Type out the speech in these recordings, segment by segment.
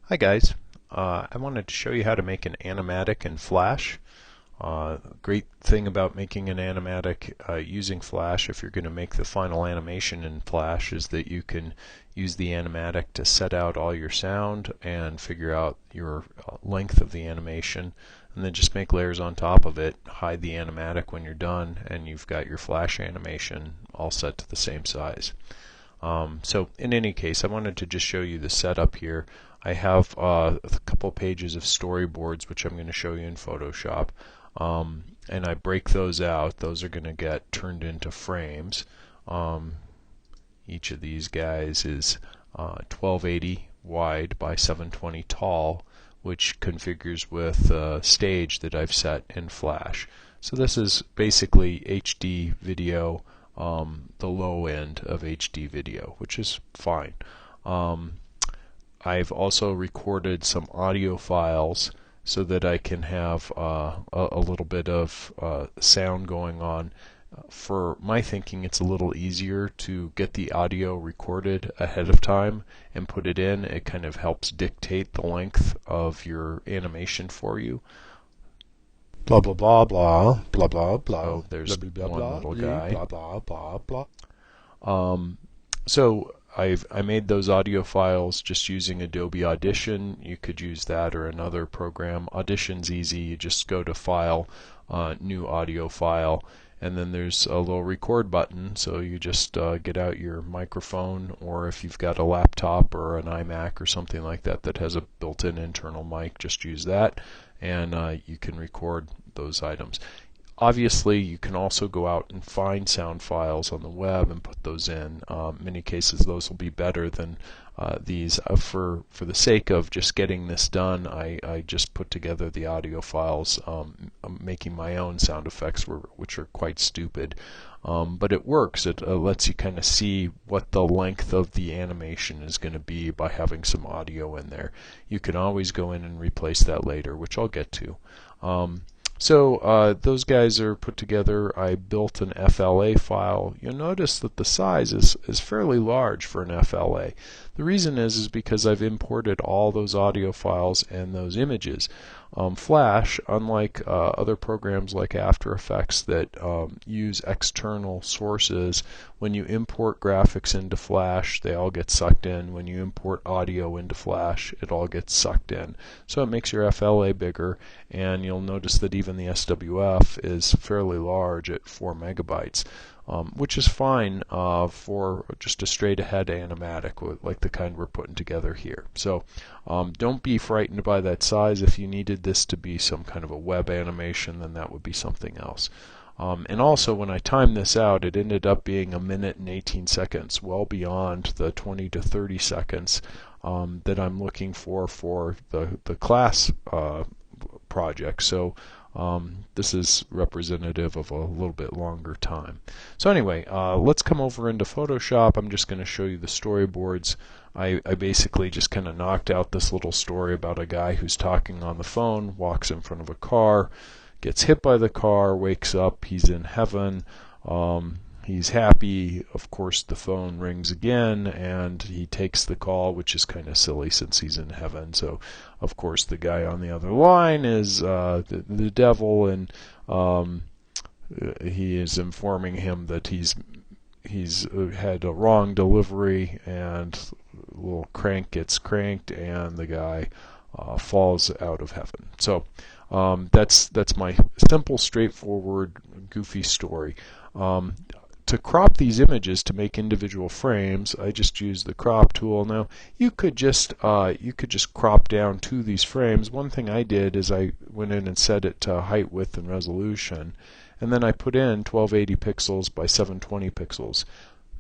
Hi guys, I wanted to show you how to make an animatic in Flash. Great thing about making an animatic using Flash, if you're going to make the final animation in Flash, is that you can use the animatic to set out all your sound and figure out your length of the animation, and then just make layers on top of it, hide the animatic when you're done, and you've got your Flash animation all set to the same size. So in any case, I wanted to just show you the setup here. I have a couple pages of storyboards which I'm going to show you in Photoshop, and I break those out. Those are going to get turned into frames. Each of these guys is 1280 wide by 720 tall, which configures with a stage that I've set in Flash. So this is basically HD video, the low end of HD video, which is fine. I've also recorded some audio files so that I can have a little bit of sound going on. For my thinking, it's a little easier to get the audio recorded ahead of time and put it in. It kind of helps dictate the length of your animation for you. Blah blah blah blah blah blah blah. Oh, there's blah, blah, one blah, little blah, guy. blah blah blah blah. So I made those audio files just using Adobe Audition. You could use that or another program. Audition's easy. You just go to File, New Audio File, and then there's a little record button. So you just get out your microphone, or if you've got a laptop or an iMac or something like that that has a built-in internal mic, just use that, and you can record those items. Obviously, you can also go out and find sound files on the web and put those in. Many cases, those will be better than these. For the sake of just getting this done, I just put together the audio files, making my own sound effects, which are quite stupid. But it works. It lets you kind of see what the length of the animation is going to be by having some audio in there. You can always go in and replace that later, which I'll get to. So those guys are put together. I built an FLA file. You'll notice that the size is fairly large for an FLA. The reason is because I've imported all those audio files and those images. Flash, unlike other programs like After Effects that use external sources, when you import graphics into Flash, they all get sucked in. When you import audio into Flash, it all gets sucked in. So it makes your FLA bigger, and you'll notice that even the SWF is fairly large at 4 megabytes. Which is fine for just a straight ahead animatic like the kind we're putting together here. So don't be frightened by that size. If you needed this to be some kind of a web animation, then that would be something else. And also, when I timed this out, it ended up being 1 minute and 18 seconds, well beyond the 20 to 30 seconds that I'm looking for the class project. So this is representative of a little bit longer time. So anyway, let's come over into Photoshop. I'm just going to show you the storyboards. I basically just kind of knocked out this little story about a guy who's talking on the phone, walks in front of a car, gets hit by the car, wakes up, he's in heaven. He's happy. Of course, the phone rings again, and he takes the call, which is kind of silly since he's in heaven. So, of course, the guy on the other line is the devil, and he is informing him that he's had a wrong delivery, and a little crank gets cranked, and the guy falls out of heaven. So that's my simple, straightforward, goofy story. To crop these images to make individual frames, I just use the crop tool. Now you could just crop down to these frames. One thing I did is I went in and set it to height, width, and resolution, and then I put in 1280 pixels by 720 pixels.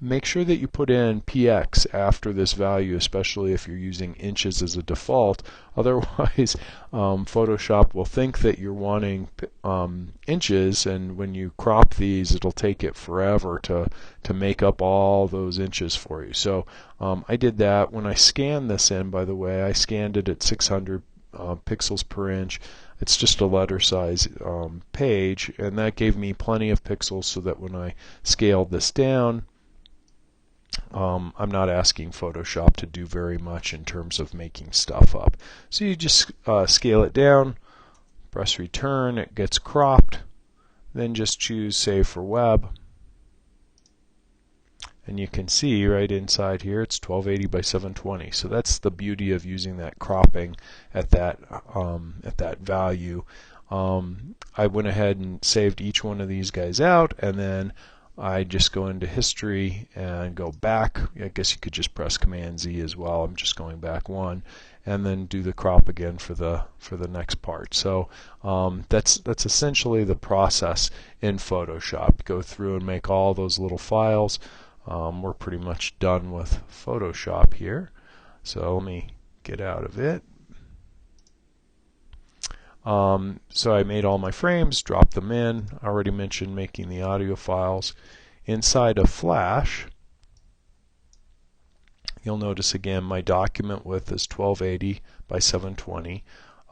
Make sure that you put in px after this value, especially if you're using inches as a default. Otherwise, Photoshop will think that you're wanting inches, and when you crop these, it'll take it forever to make up all those inches for you. So I did that. When I scanned this in, by the way, I scanned it at 600 pixels per inch. It's just a letter size page, and that gave me plenty of pixels so that when I scaled this down, I'm not asking Photoshop to do very much in terms of making stuff up. So you just scale it down, press return, it gets cropped, then just choose Save for Web. And you can see right inside here it's 1280 by 720. So that's the beauty of using that cropping at that value. I went ahead and saved each one of these guys out, and then I just go into history and go back. I guess you could just press Command Z as well. I'm just going back one, and then do the crop again for the next part. So that's essentially the process in Photoshop. Go through and make all those little files. We're pretty much done with Photoshop here. So let me get out of it. So I made all my frames, dropped them in. I already mentioned making the audio files. Inside of Flash, you'll notice again my document width is 1280 by 720.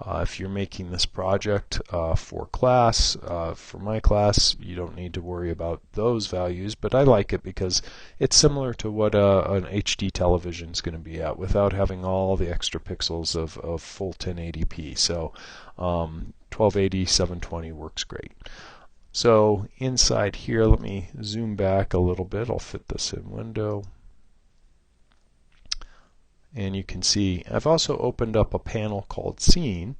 If you're making this project for class, for my class, you don't need to worry about those values, but I like it because it's similar to what an HD television is going to be at without having all the extra pixels of full 1080p. So 1280, 720 works great. So inside here, let me zoom back a little bit. I'll fit this in window. And you can see I've also opened up a panel called Scene.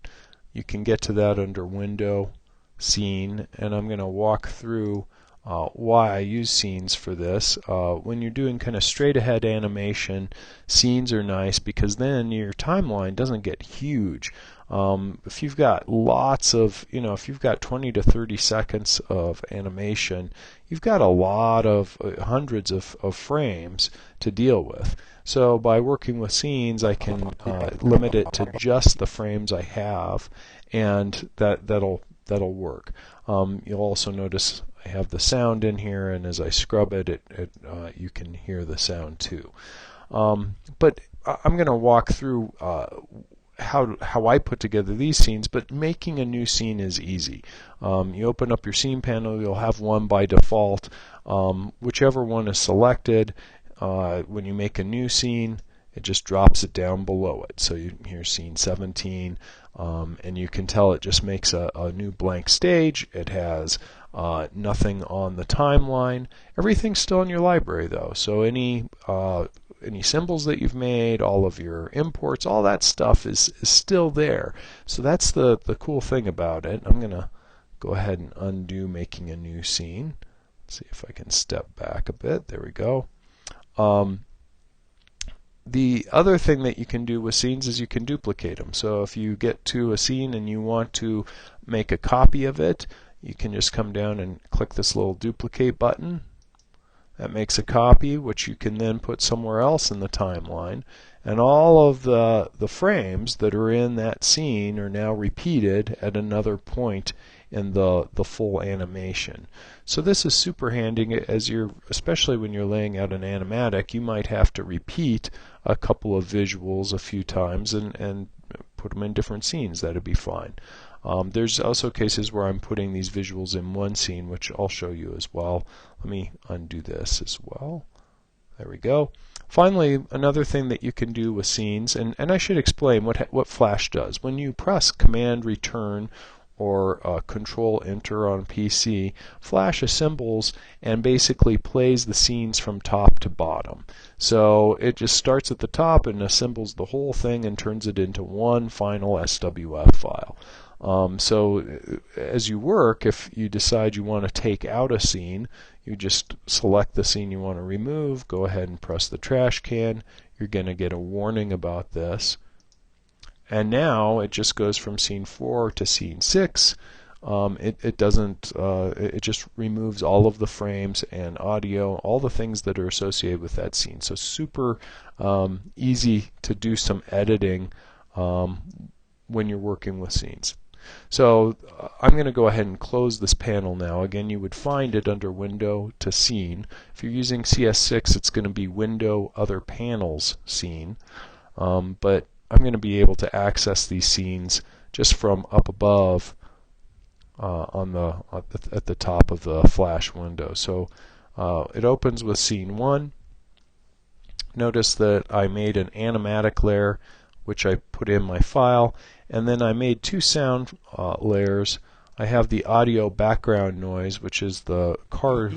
You can get to that under Window, Scene, and I'm going to walk through why I use scenes for this. When you're doing kind of straight ahead animation, scenes are nice because then your timeline doesn't get huge. If you've got lots of, if you've got 20 to 30 seconds of animation, you've got a lot of hundreds of frames to deal with. So by working with scenes, I can limit it to just the frames I have, and that'll work. You'll also notice I have the sound in here, and as I scrub it, you can hear the sound too. But I'm going to walk through how I put together these scenes, but making a new scene is easy. You open up your scene panel, you'll have one by default. Whichever one is selected, when you make a new scene, it just drops it down below it. So here's scene 17, and you can tell it just makes a new blank stage. It has nothing on the timeline. Everything's still in your library though, so any symbols that you've made, all of your imports, all that stuff is still there. So that's the cool thing about it. I'm going to go ahead and undo making a new scene. Let's see if I can step back a bit. There we go. The other thing that you can do with scenes is you can duplicate them. So if you get to a scene and you want to make a copy of it, you can just come down and click this little duplicate button. That makes a copy, which you can then put somewhere else in the timeline. And all of the frames that are in that scene are now repeated at another point in the full animation. So this is super handy especially when you're laying out an animatic. You might have to repeat a couple of visuals a few times and put them in different scenes. That'd be fine. There's also cases where I'm putting these visuals in one scene, which I'll show you as well. Let me undo this as well. There we go. Finally, another thing that you can do with scenes, and I should explain what Flash does. When you press Command Return or Control Enter on PC, Flash assembles and basically plays the scenes from top to bottom. So it just starts at the top and assembles the whole thing and turns it into one final SWF file. So as you work, if you decide you want to take out a scene, you just select the scene you want to remove, go ahead and press the trash can. You're going to get a warning about this. And now it just goes from scene 4 to scene 6. It just removes all of the frames and audio, all the things that are associated with that scene. So super easy to do some editing when you're working with scenes. So I'm going to go ahead and close this panel now. Again, you would find it under Window to Scene. If you're using CS6, it's going to be Window Other Panels Scene. But I'm going to be able to access these scenes just from up above at the top of the Flash window. So it opens with Scene 1. Notice that I made an animatic layer, which I put in my file, and then I made two sound layers. I have the audio background noise, which is the car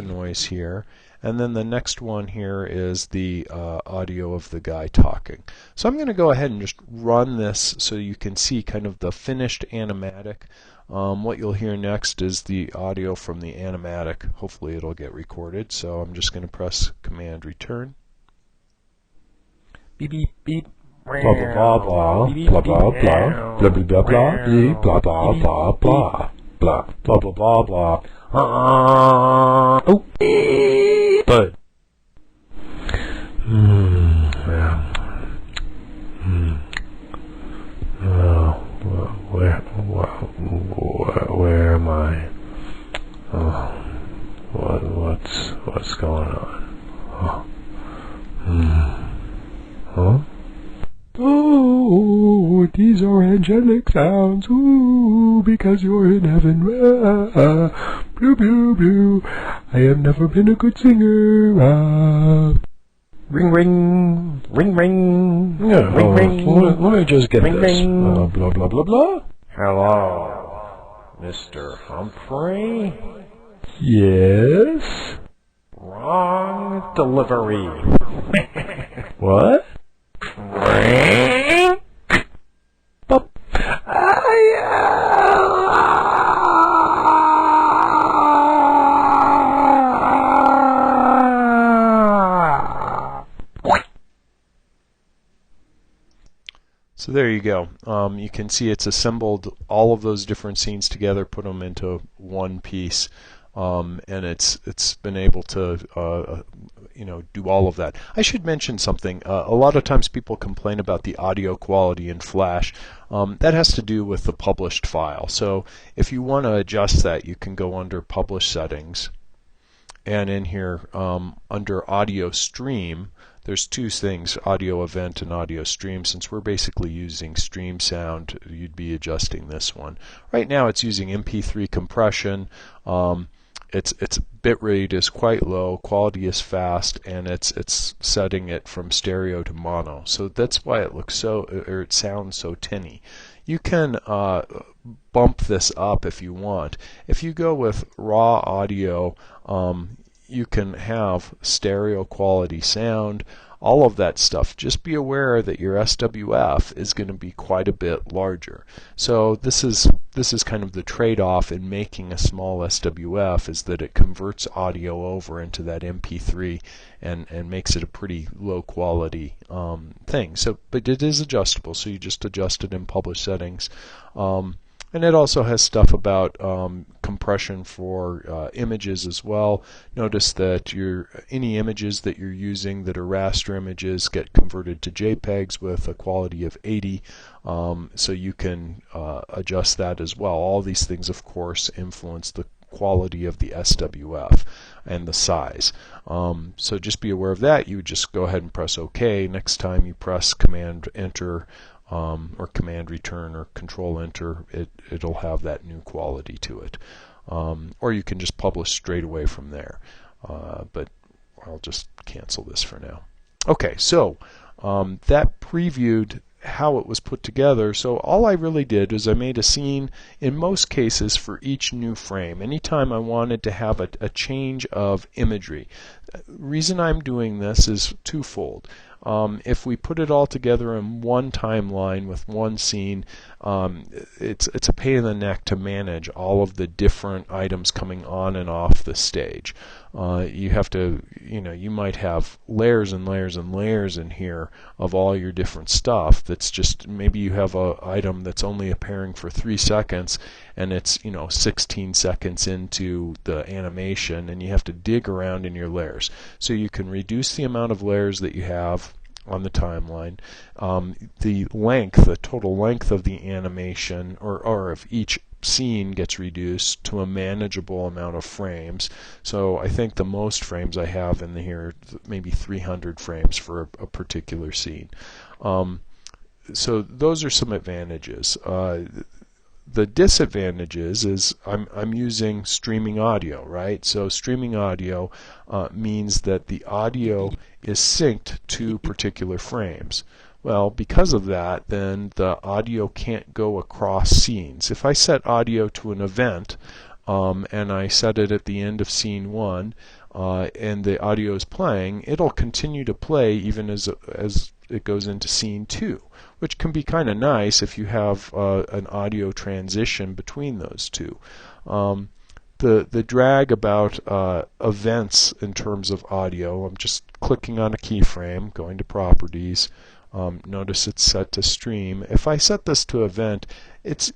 noise here, and then the next one here is the audio of the guy talking. So I'm going to go ahead and just run this so you can see kind of the finished animatic. What you'll hear next is the audio from the animatic. Hopefully it'll get recorded, so I'm just going to press Command Return. Beep beep beep. Blah blah blah blah blah blah blah blah blah blah blah blah blah blah blah blah blah blah blah blah. Oh, but where am I? What's going on? Huh? Oh, these are angelic sounds. Ooh, because you're in heaven. Blue, blue, blue. I have never been a good singer. Ring ring ring ring. Yeah, ring ring. let me just get Ring, this. ring. Blah blah blah blah. Hello, Mr. Humphrey. Yes. Wrong delivery. What? So there you go. You can see it's assembled all of those different scenes together, put them into one piece, and it's been able to do all of that. I should mention something. A lot of times people complain about the audio quality in Flash. That has to do with the published file. So if you want to adjust that, you can go under Publish Settings, and in here under Audio Stream, there's two things, audio event and audio stream. Since we're basically using stream sound, you'd be adjusting this one. Right now it's using MP3 compression. Its bit rate is quite low, quality is fast, and it's setting it from stereo to mono. So that's why it looks it sounds so tinny. You can bump this up if you want. If you go with raw audio, you can have stereo quality sound, all of that stuff. Just be aware that your SWF is going to be quite a bit larger. So this is kind of the trade-off in making a small SWF, is that it converts audio over into that MP3 and makes it a pretty low quality thing. So, but it is adjustable, so you just adjust it in Publish Settings. And it also has stuff about compression for images as well. Notice that any images that you're using that are raster images get converted to JPEGs with a quality of 80, so you can adjust that as well. All these things, of course, influence the quality of the SWF and the size. So just be aware of that. You would just go ahead and press OK. Next time you press Command Enter or Command Return or Control Enter, it'll have that new quality to it. Or you can just publish straight away from there. But I'll just cancel this for now. Okay, so that previewed how it was put together. So all I really did is I made a scene in most cases for each new frame. Anytime I wanted to have a change of imagery. The reason I'm doing this is twofold. If we put it all together in one timeline with one scene, it's a pain in the neck to manage all of the different items coming on and off the stage. You have to, you might have layers and layers and layers in here of all your different stuff. That's just, maybe you have a item that's only appearing for 3 seconds, and it's 16 seconds into the animation, and you have to dig around in your layers. So you can reduce the amount of layers that you have on the timeline. The total length of the animation or of each scene gets reduced to a manageable amount of frames. So I think the most frames I have in here, maybe 300 frames for a particular scene. So those are some advantages. the disadvantage is I'm using streaming audio, right? So streaming audio means that the audio is synced to particular frames. Well, because of that, then the audio can't go across scenes. If I set audio to an event, and I set it at the end of scene 1, and the audio is playing, it'll continue to play even as it goes into scene 2, which can be kind of nice if you have an audio transition between those two. The drag about events in terms of audio, I'm just clicking on a keyframe, going to Properties. Notice it's set to stream. If I set this to event, it's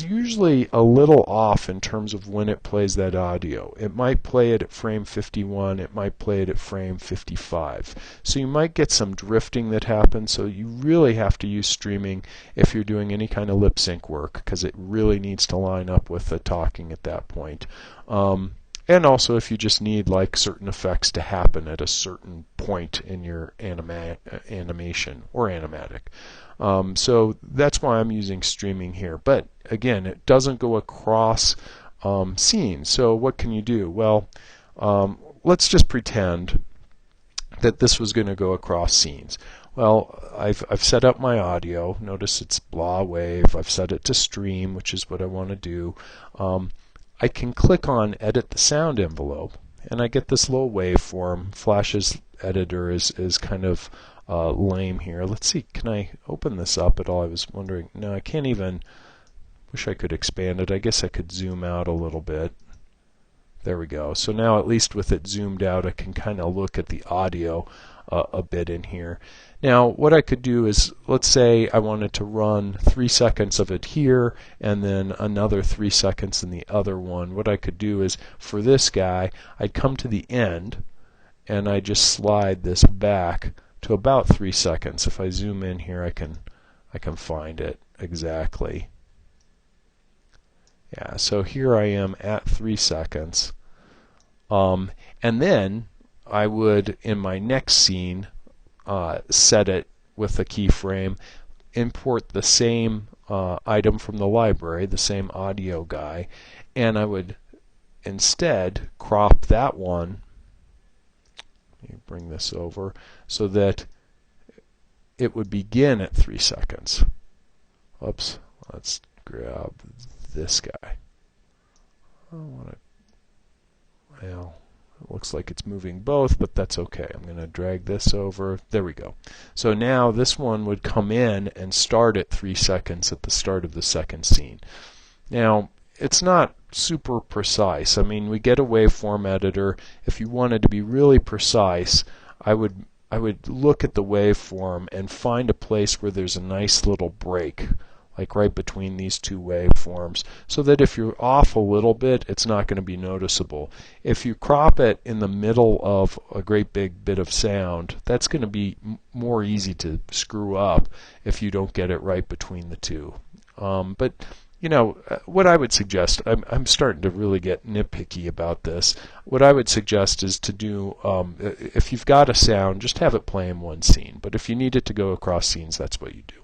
usually a little off in terms of when it plays that audio. It might play it at frame 51, it might play it at frame 55. So you might get some drifting that happens, so you really have to use streaming if you're doing any kind of lip sync work, because it really needs to line up with the talking at that point. And also if you just need like certain effects to happen at a certain point in your animation or animatic. So that's why I'm using streaming here. But again, it doesn't go across scenes. So what can you do? Well, let's just pretend that this was going to go across scenes. Well, I've set up my audio. Notice it's blah wave. I've set it to stream, which is what I want to do. I can click on Edit the Sound Envelope, and I get this little waveform. Flash's editor is kind of lame here. Let's see, can I open this up at all? I was wondering. No, I can't even. Wish I could expand it. I guess I could zoom out a little bit. There we go. So now at least with it zoomed out, I can kind of look at the audio a bit in here. Now what I could do is, let's say I wanted to run 3 seconds of it here and then another 3 seconds in the other one. What I could do is, for this guy, I'd come to the end and I just slide this back to about 3 seconds. If I zoom in here, I can find it exactly. Yeah, so here I am at 3 seconds. And then I would, in my next scene, set it with a keyframe, import the same item from the library, the same audio guy, and I would instead crop that one. Let me bring this over so that it would begin at 3 seconds. Oops, let's grab this guy. I don't want to. Well, it looks like it's moving both, but that's okay. I'm going to drag this over. There we go. So now this one would come in and start at 3 seconds at the start of the second scene. Now, it's not super precise. I mean, we get a waveform editor. If you wanted to be really precise, I would look at the waveform and find a place where there's a nice little break, like right between these two waveforms, so that if you're off a little bit, it's not going to be noticeable. If you crop it in the middle of a great big bit of sound, that's going to be more easy to screw up if you don't get it right between the two. But you know, what I would suggest, I'm starting to really get nitpicky about this. What I would suggest is to do, if you've got a sound, just have it play in one scene. But if you need it to go across scenes, that's what you do.